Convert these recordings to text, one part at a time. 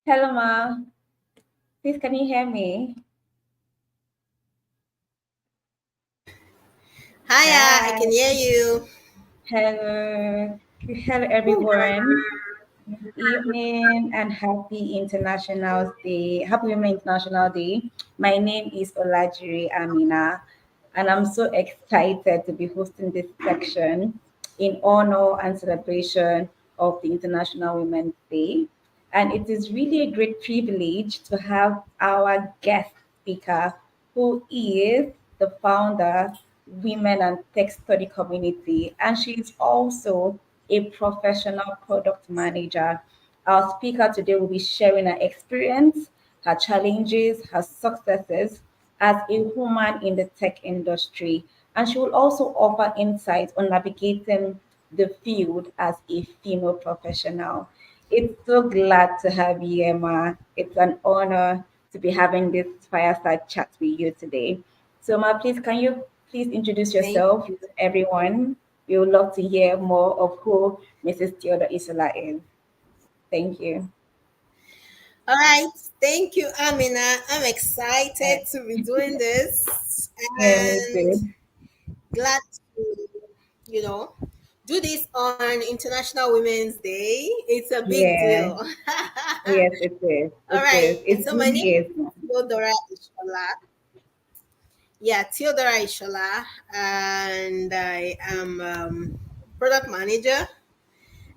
Hello, Ma. Please, can you hear me? Hiya, I Hi. can hear you. Hello. Hello, everyone. Good evening and happy International Day. Happy Women International Day. My name is Olajiri Amina, and I'm so excited to be hosting this section in honor and celebration of the International Women's Day. And it is really a great privilege to have our guest speaker, who is the founder, Women and Tech Study Community, and she is also a professional product manager. Our speaker today will be sharing her experience, her challenges, her successes as a woman in the tech industry. And she will also offer insights on navigating the field as a female professional. It's so glad to have you, Emma. It's an honor to be having this fireside chat with you today. So, Ma, please, can you please introduce Thank yourself you. to everyone? We would love to hear more of who Mrs. Theodora Isola is. Thank you. All right. Thank you, Amina. I'm Uh, excited to be doing this yeah, me and too. glad to, you know, do this on International Women's Day. It's a big Yeah, deal. yes, it is. All It right. is. It So my really name is. is Theodora Ishola. Yeah, Theodora Ishola. And I am product manager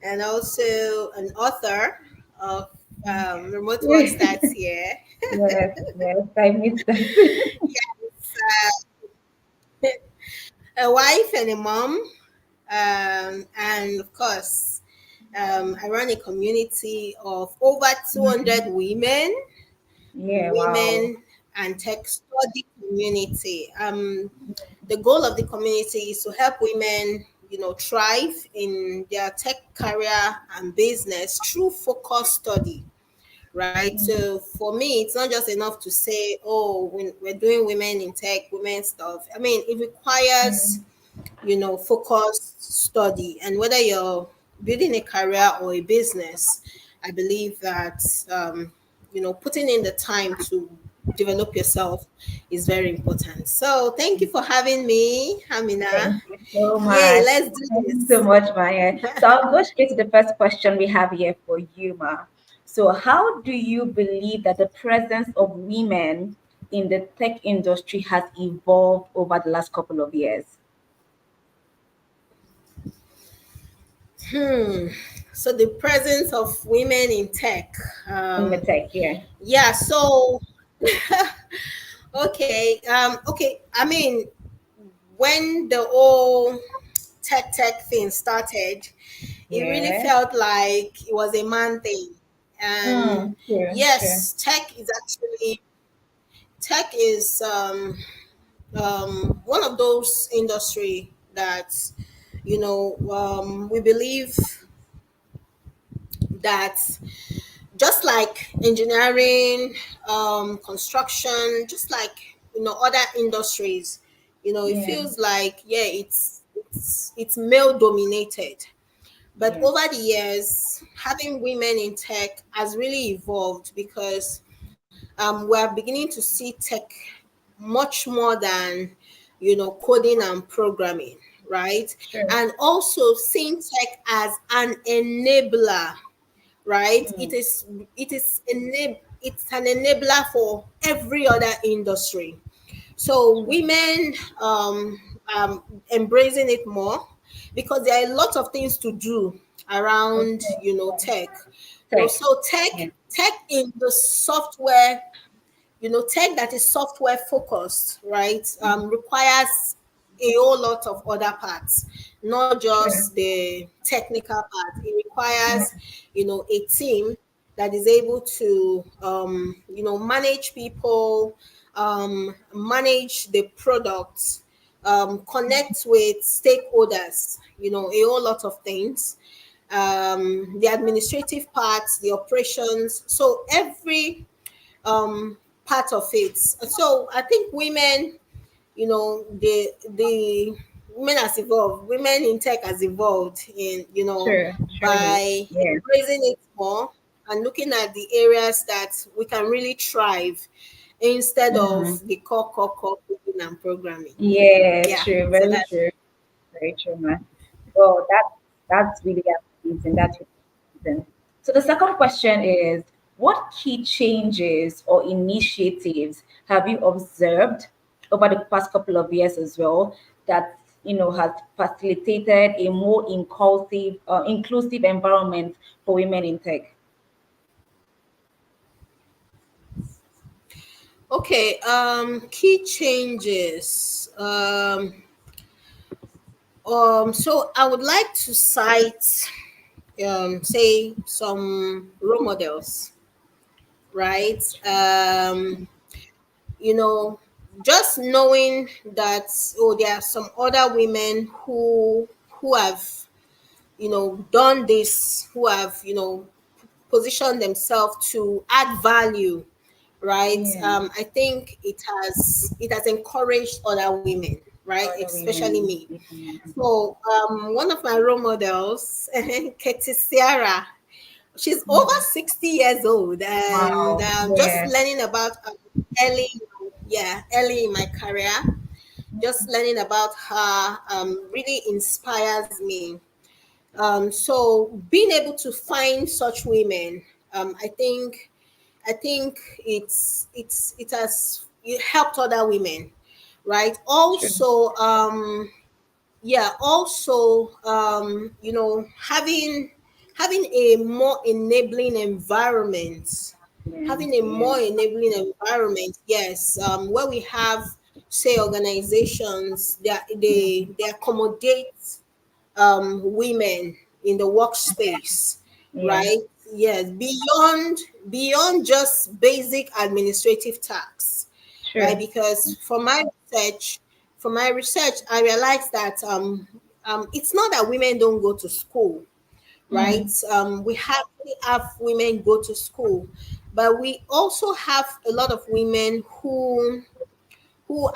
and also an author of Remote Work Starts Here. Yes, yes, I missed that. A wife and a mom, and of course, I run a community of over 200 women, Yeah, wow. women and tech study community. The goal of the community is to help women, thrive in their tech career and business through focused study, right? So for me, it's not just enough to say, oh, we're doing women in tech, women stuff. I mean, it requires, Mm, focused study. And whether you're building a career or a business, I believe that, putting in the time to develop yourself is very important. So thank you for having me, Hamina. thank you so Yay, much. let's do Thank you so this. much, Maya. So I'll go straight to the first question we have here for you, Ma. So, how do you believe that the presence of women in the tech industry has evolved over the last couple of years? Hmm. So the presence of women in tech. In the tech, yeah. Yeah, so okay. I mean, when the whole tech thing started, it really Yeah. felt like it was a man thing. And True, true. yes, tech is one of those industry that we believe that just like engineering, construction, just like other industries, it Yeah, feels like, yeah, it's male dominated. But yes. over the years, having women in tech has really evolved because we're beginning to see tech much more than coding and programming, right? True. And also seeing tech as an enabler, right? Mm, It's an enabler for every other industry. So true. women embracing it more because there are a lot of things to do Of around course, yeah. tech. Tech. So Yeah. tech in the software, tech that is software focused, right, requires a whole lot of other parts, not True. just the technical part. It Yeah. requires, a team that is able to, manage people, manage the products, connect with stakeholders, a whole lot of things. The administrative parts, the operations. So every part of it. So I think women, the women has evolved. Women in tech has evolved in True. Truly. by Yeah. embracing it more and looking at the areas that we can really thrive instead of Mm. the core coding and programming. Yeah, Yeah, true, so very that's true, very true, man. Well, that's really amazing. That's really amazing. So the second question is, what key changes or initiatives have you observed over the past couple of years as well that has facilitated a more inclusive environment for women in tech? okay. Key changes. So I would like to cite, say, some role models, right? You know, just knowing that, oh, there are some other women who have, done this, who have, positioned themselves to add value, right? Yeah, I think it has encouraged other women, right, other especially women. me. Yeah. So one of my role models, Katie Sierra, she's over Mm. 60 years old, and Wow. just Yeah. learning about early, yeah, early in my career, just learning about her really inspires me. So being able to find such women, I think it helped other women, right? True. Also, yeah, also, having a more enabling environment, Yeah. having a Yeah. more enabling environment, yes, where we have, say, organizations that they accommodate women in the workspace, Yeah. right? Yes, beyond just basic administrative tasks, right? True. Because for my research, I realized that it's not that women don't go to school, right? Mm. We have women go to school, but we also have a lot of women who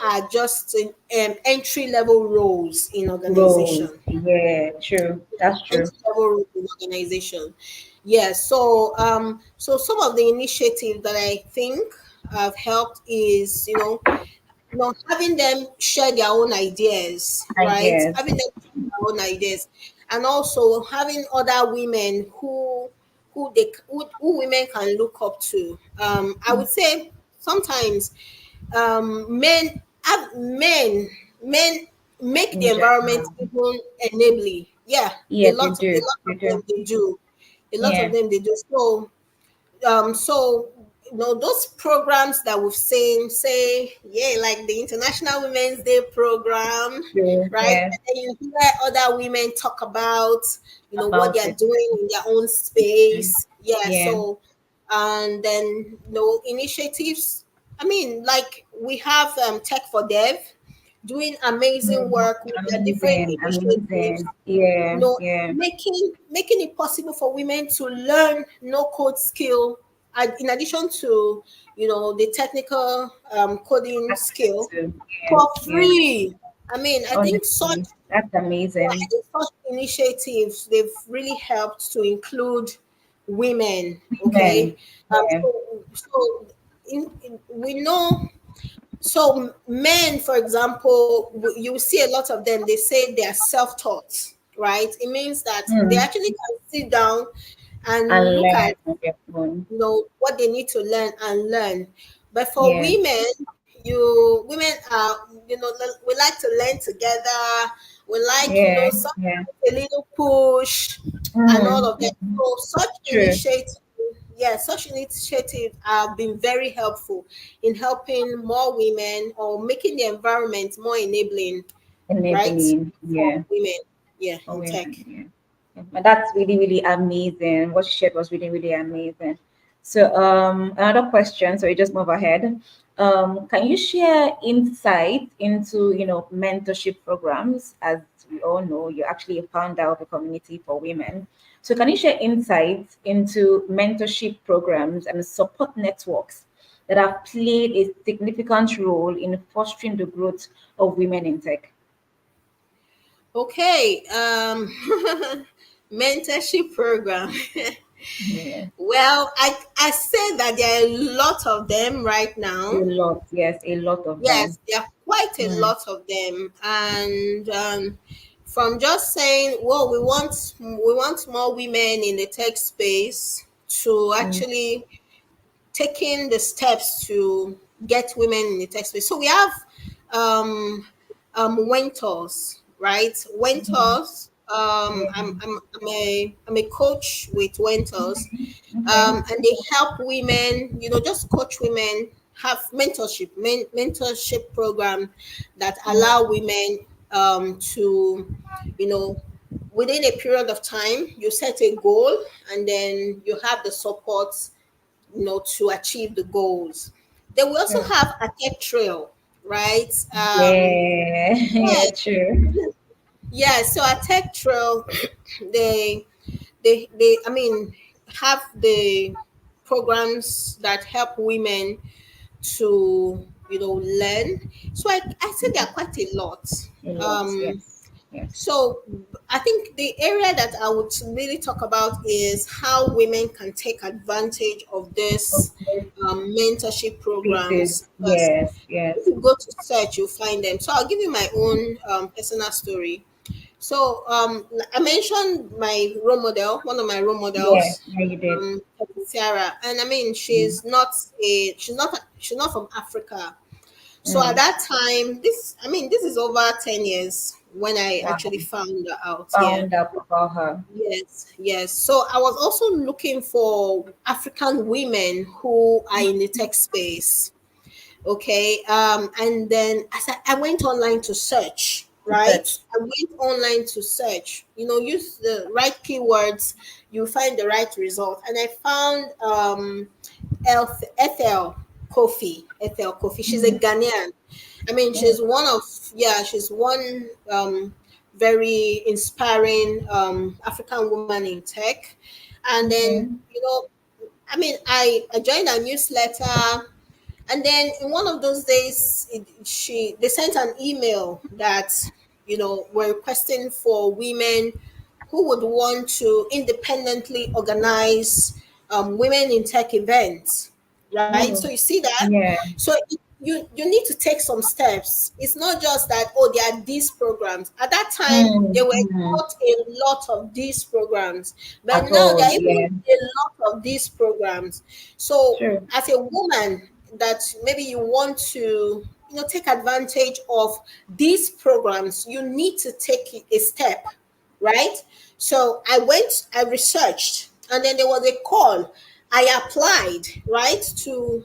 are just in entry level roles in Roles. organization. Yeah. True. That's true. Entry level roles in organization. Yeah. So some of the initiatives that I think have helped is, having them share their own ideas, right? Ideas. Having them share their own ideas, and also having other women who women can look up to. I would say sometimes men make the In environment general. even enabling. Yeah, a Yeah, they lot of a do. lot They of them do. they do. A lot of Yeah. them they do. So those programs that we've seen, say, yeah, like the International Women's Day program, True. right? Yeah. And then you hear other women talk about what they About are it. doing in their own Mm. space. Yeah. Yeah. So and then initiatives, I mean, like we have Tech for Dev doing amazing Mm. work with their different Amazing. initiatives, Amazing. Yeah. Yeah. making it possible for women to learn no code skill, in addition to the technical coding Access skill, to. Yeah. for Yeah. free. I mean, I think Honestly, such that's yeah, I amazing. think such initiatives, they've really helped to include women. Okay. Women. Yeah. We know, so men, for example, you see a lot of them, they say they are self-taught, right? It means that they Mm. actually can sit down and And look learn at on their own. what they need to learn and learn. But for Yeah. women are, we like to learn together. We like, Yeah. some Yeah. a little push and all Mm. of that. So True. such initiatives have been very helpful in helping more women, or making the environment more enabling, right, Enabling. for Yeah. women. Yeah, For in women. tech. Yeah. And that's really, really amazing. What you shared was really, really amazing. So, another question. So we just move ahead. Can you share insight into, mentorship programs? As we all know, you're actually a founder of a community for women. So, can you share insights into mentorship programs and support networks that have played a significant role in fostering the growth of women in tech? Okay. Mentorship program. Yeah. Well, I say that there are a lot of them right A now. lot. Yes, a lot of them. Yes, there are quite a Mm, lot of them, and from just saying, "Well, we want more women in the tech space," to mm, actually taking the steps to get women in the tech space. So we have um, mentors, right? mm. Mentors. Yeah. I'm a coach with mentors, Okay. and they help women. Just coach women. Have mentorship program that Mm, allow women to, you know, within a period of time, you set a goal, and then you have the support, to achieve the goals. They will also mm. have a tech trail, right? Yeah. Yeah. True. Yeah, yeah. So a tech trail, they, I mean, have the programs that help women to, learn. So I say there are quite a lot. A lot. Um, Yes. Yes. So I think the area that I would really talk about is how women can take advantage of this Okay. mentorship Pieces. programs. Because Yes. if Yes. you go to search, you'll find them. So I'll give you my own personal story. So I mentioned my role model, one of my role Yeah. models, Yeah. You did. Sarah, and I mean Mm. she's not from Africa. So at Mm. that time, this is over 10 years when I Wow. actually found her out. Yeah. Found out about her. Yes, yes. So I was also looking for African women who are in the tech space. Okay. And then as I went online to search, To right? search. I went online to search, use the right keywords, you find the right result. And I found Ethel Ethel Kofi. She's a Mm. Ghanaian. I mean, Mm. she's one very inspiring African woman in tech. And then, Okay. I mean, I joined a newsletter, and then in one of those days, they sent an email that, were requesting for women who would want to independently organize women in tech events, right? So you Oh. see that. Yeah. So you need to take some steps. It's not just that, oh, there are these programs. At that time, Mm. there were Mm. not a lot of these programs, but At now there all. are even Yeah. a lot of these programs. So True. as a woman that maybe you want to, take advantage of these programs, you need to take a step, right? So I researched, and then there was a call. I applied, right, to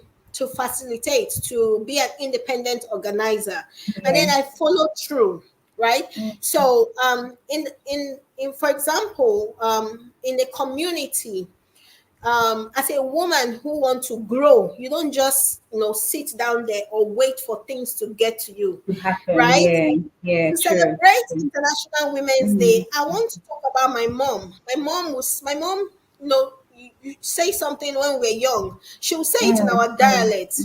facilitate, to be an independent organizer, and then Yeah. I followed through, right? Mm. So in for example, in the community, as a woman who want to grow, you don't just sit down there or wait for things to get to you, To happen. right? Yeah. Yeah. To True. celebrate International Women's Mm. Day, I want to talk about my mom. My mom, you say something when we're young, she will say it in Mm. our Mm. dialect,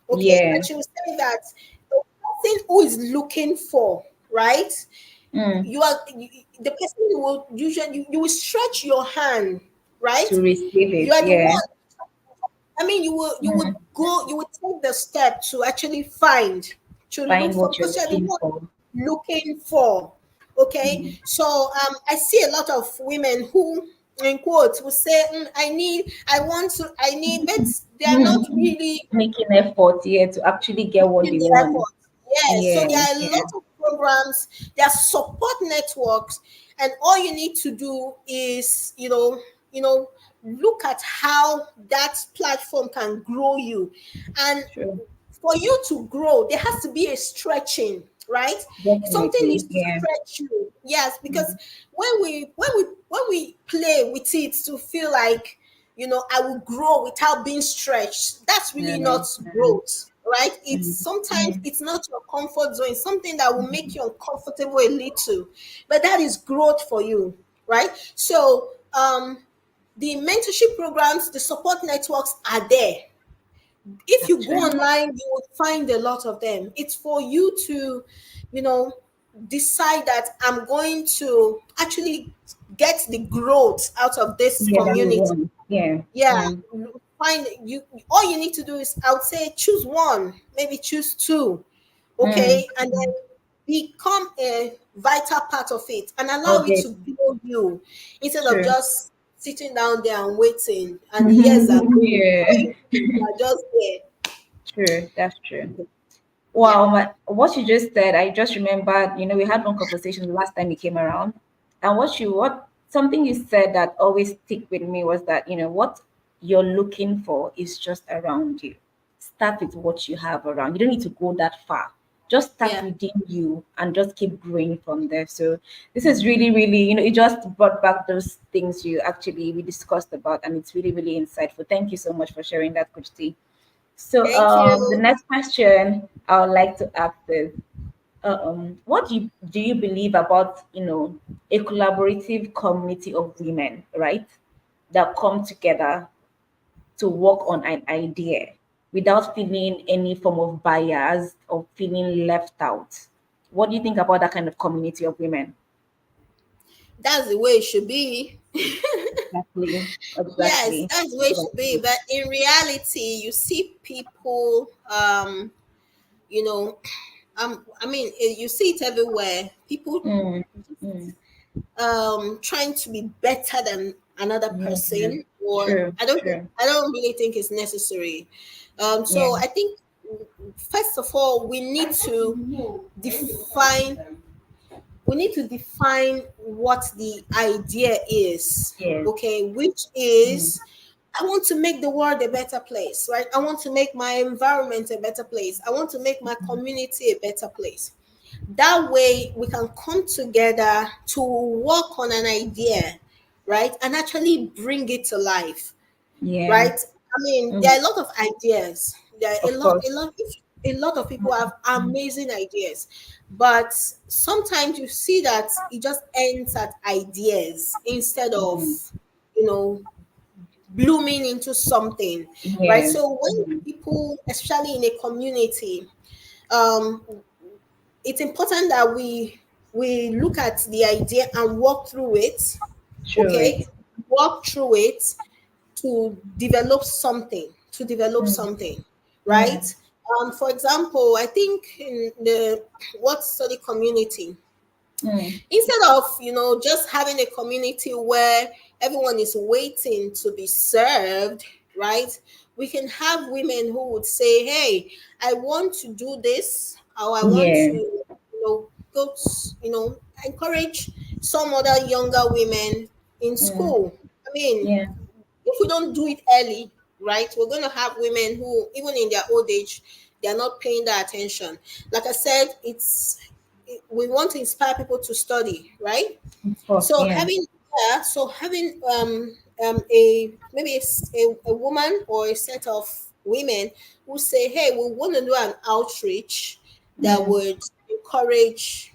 okay, Yeah. and she will say that the person who is looking for, right? Mm. The person who will usually, you will stretch your hand, right? To receive You it. are the Yeah. one. I mean, Mm. you would take the step to actually to look Find for, what you're because you're the looking one for. looking for. Okay, Mm. so I see a lot of women who, in quotes, will say, I need, but they are not Mm. really Making effort, yeah, to actually get what putting they the want. effort. Yes, so Yeah. there are a Yeah. lot of programs, there are support networks, and all you need to do is, look at how that platform can grow you. And True. for you to grow, there has to be a stretching, right? Something needs Definitely. to Yeah. stretch you. Yes, because Mm. when we play with it to feel like, I will grow without being stretched, that's really not Mm. Mm. growth, right? It's Mm. sometimes Mm. it's not your comfort zone, it's something that will make you uncomfortable a little, but that is growth for you, right? So the mentorship programs, the support networks are there. If you go Actually. online, you will find a lot of them. It's for you to, you know, decide that I'm going to actually get the growth out of this Yeah, that you community. want. Yeah. Yeah, Yeah. find you. All you need to do is, I would say, choose one, maybe choose two, Mm. okay, and then become a vital part of it and allow it Okay. to grow you instead of True. just sitting down there and waiting and the years are going. Before Yeah. you know, you are just there. True. That's true. Yeah. Wow, what you just said, I just remembered, we had one conversation the last time you came around. And what something you said that always stick with me was that, what you're looking for is just around you. Start with what you have around. You don't need to go that far. Just start Yeah. within you and just keep growing from there. So this is really, really, it just brought back those things we discussed about, and it's really, really insightful. Thank you so much for sharing that, Coach T. So Thank the you. next question I would like to ask is, what do you believe about a collaborative community of women, right, that come together to work on an idea without feeling any form of bias or feeling left out? What do you think about that kind of community of women? That's the way it should be. Exactly, Yes, exactly. that's the way it should be. But in reality, you see people, you know, I mean, you see it everywhere. People Mm, mm, trying to be better than another yeah, person, or true, true. I don't really think it's necessary. Yeah, So I think, first of all, define we need to define what the idea is, yes. okay, which Mm, is, I want to make the world a better place, right? I want to make my environment a better place. I want to make my community a better place. That way we can come together to work on an idea, right, and actually bring it to life, yeah. right? I mean, there Mm, are a lot of ideas. There are of course. a lot of people have amazing ideas, but sometimes you see that it just ends at ideas instead of, Mm, you know, blooming into something, right? yes. So when people, especially in a community, um, it's important that we look at the idea and walk through it, True okay? it. Walk through it to develop Mm, something, yeah. right? For example, I think in the work study community, Mm, instead of, just having a community where everyone is waiting to be served, right, we can have women who would say, hey, I want to do this, or I want to, yeah. encourage some other younger women in Mm, school. I mean, yeah. if we don't do it early, right, we're going to have women who, even in their old age, they're not paying that attention. Like I said, we want to inspire people to study, right? Of course. So Yeah. having a maybe a woman or a set of women who say, hey, we want to do an outreach that Mm, would encourage,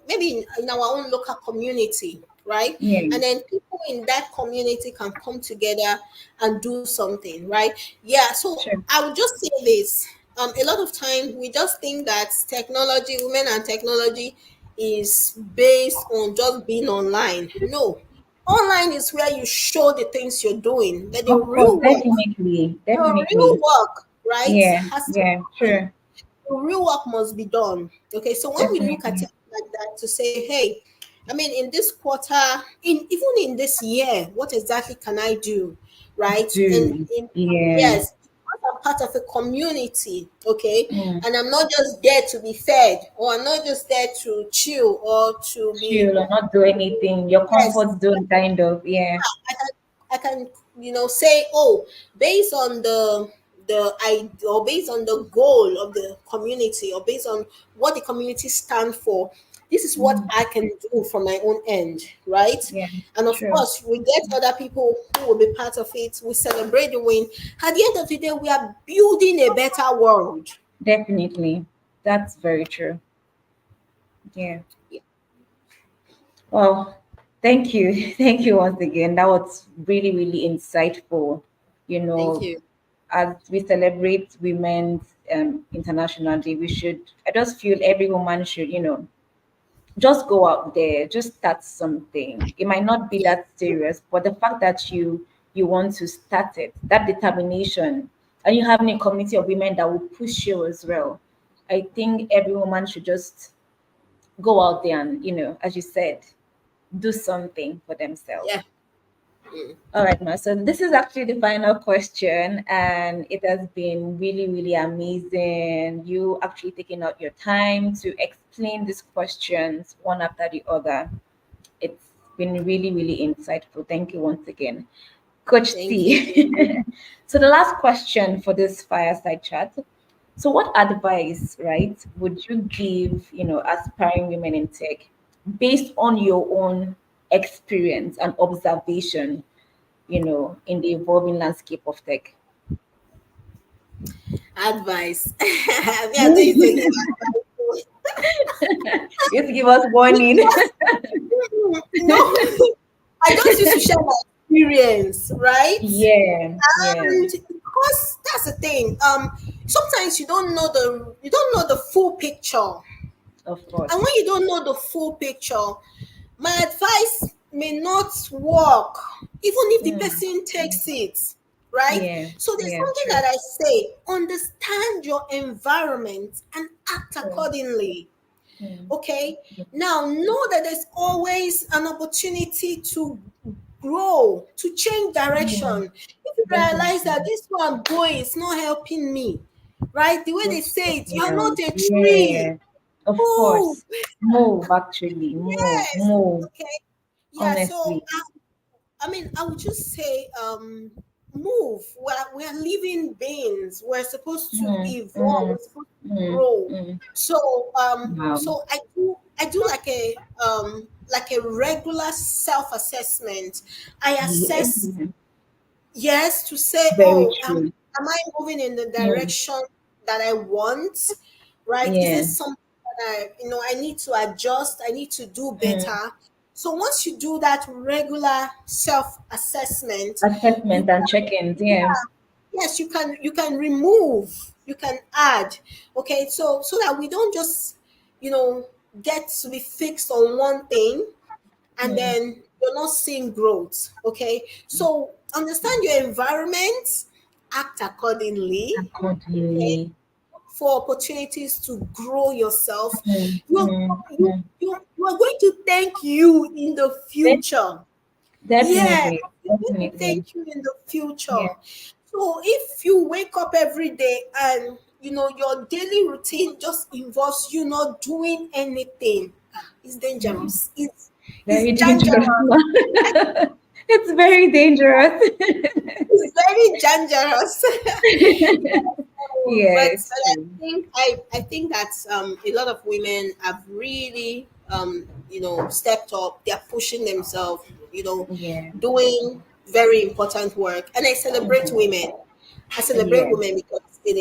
maybe in our own local community, right? yeah. And then people in that community can come together and do something, right? Yeah, so Sure. I would just say this. A lot of times we just think that technology, women and technology, is based on just being online. No, online is where you show the things you're doing, but Of course. Definitely. the real Definitely. work, right, Yeah. has to Yeah. happen. Sure. The real work must be done. Okay, so when we look at Definitely. it like that, to say, hey, I mean, in this quarter, in even in this year, what exactly can I do, right? And Do. in Yeah. yes, I'm part of a community, okay, Mm. and I'm not just there to be fed, or I'm not just there to chill or to be, Chill or not do anything. Your yes, comfort zone, kind of. Yeah. I can, say, oh, based on or based on the goal of the community, or based on what the community stand for, this is what Mm. I can do from my own end, right? Yeah. And of True. course, we get other people who will be part of it. We celebrate the win. At the end of the day, we are building a better world. Definitely. That's very true. Yeah. Well, thank you. Thank you once again. That was really, really insightful. You Thank know, you. as we celebrate Women's International Day, I just feel every woman should, just go out there, just start something. It might not be Yeah. that serious, but the fact that you want to start it, that determination, and you having a community of women that will push you as well. I think every woman should just go out there and, as you said, do something for themselves. Yeah. Mm. All right, Ma. So this is actually the final question, and it has been really, really amazing. You actually taking out your time to explain these questions one after the other. It's been really, really insightful. Thank you once again, Coach Thank you. T. So the last question for this fireside chat. So, what advice, right, would you give, aspiring women in tech based on your own experience and observation, in the evolving landscape of tech? Advice. Yeah, do you take advice? You have to give us warning. Because no, I just used to share my experience, right? Yeah, yeah, And because that's the thing. Sometimes you don't know the full picture. of And course. when you don't know the full picture, my advice may not work, even if the Mm, person takes it, right? yeah, So there's yeah, something true, that I say: understand your environment and act true. accordingly. Mm, Okay. Now, know that there's always an opportunity to grow, to change mm, direction. If you realize definitely. that this way I'm going is not helping me, right? The way they What's say it, stopping you're not out? a tree. Yeah, of Move. course. Move, actually, move, Yes. move. Okay. Yeah. So Honestly. I mean, I would just say, move. We're living beings. We're supposed to Mm, evolve. mm, We're supposed to mm, grow. mm. So, Wow. I do like a regular self assessment. I Yeah, assess, yes, to say, very oh, true. am I moving in the Mm, direction that I want? Right? Is yeah. this something that I need to adjust? I need to do Mm. better. So once you do that regular self assessment, you Assessment and check-ins. Yeah. yes, you can remove, you can add. Okay, so that we don't just you know get to be fixed on one thing and Mm. then you're not seeing growth. Okay, so understand your environment, act accordingly. Okay, Accordingly. for opportunities to grow yourself. Mm, You're mm, you mm. you are going to thank you in the De- future. Yeah, Definitely. it's going to Definitely. thank you in the future. Yeah. So if you wake up every day and your daily routine just involves you not doing anything, it's Mm. dangerous. It's Very dangerous. dangerous. It's very dangerous. It's very dangerous. Yeah, But it's true. I think that a lot of women have really stepped up. They're pushing themselves, Yeah. doing very important work, and I celebrate Mhm. women. I celebrate Yeah. women because Yeah.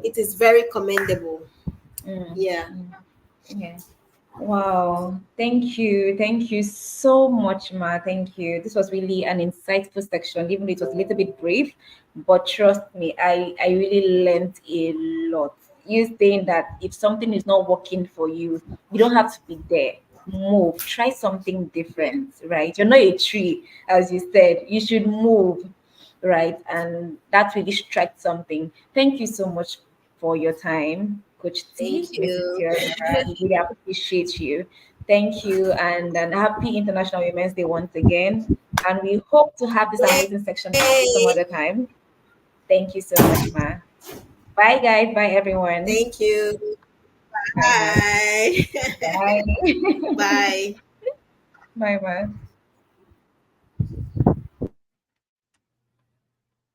it is very commendable. Mm. Yeah. Mm. Yeah. Wow. Thank you. Thank you so much, Ma. Thank you. This was really an insightful section, even though it was a little bit brief. But trust me, I really learned a lot. You saying that if something is not working for you, you don't have to be there. Move. Try something Yeah. different, right? You're not a tree, as you said. You should move, right? And that really struck something. Thank you so much for your time, Coach T, Thank Mrs. you. Theodora. We really appreciate you. Thank you, and happy International Women's Day once again. And we hope to have this amazing section some Yay. other time. Thank you so much, Ma. Bye, guys. Bye, everyone. Thank you. Bye, Ma. Bye. Bye. Bye. Bye, Ma.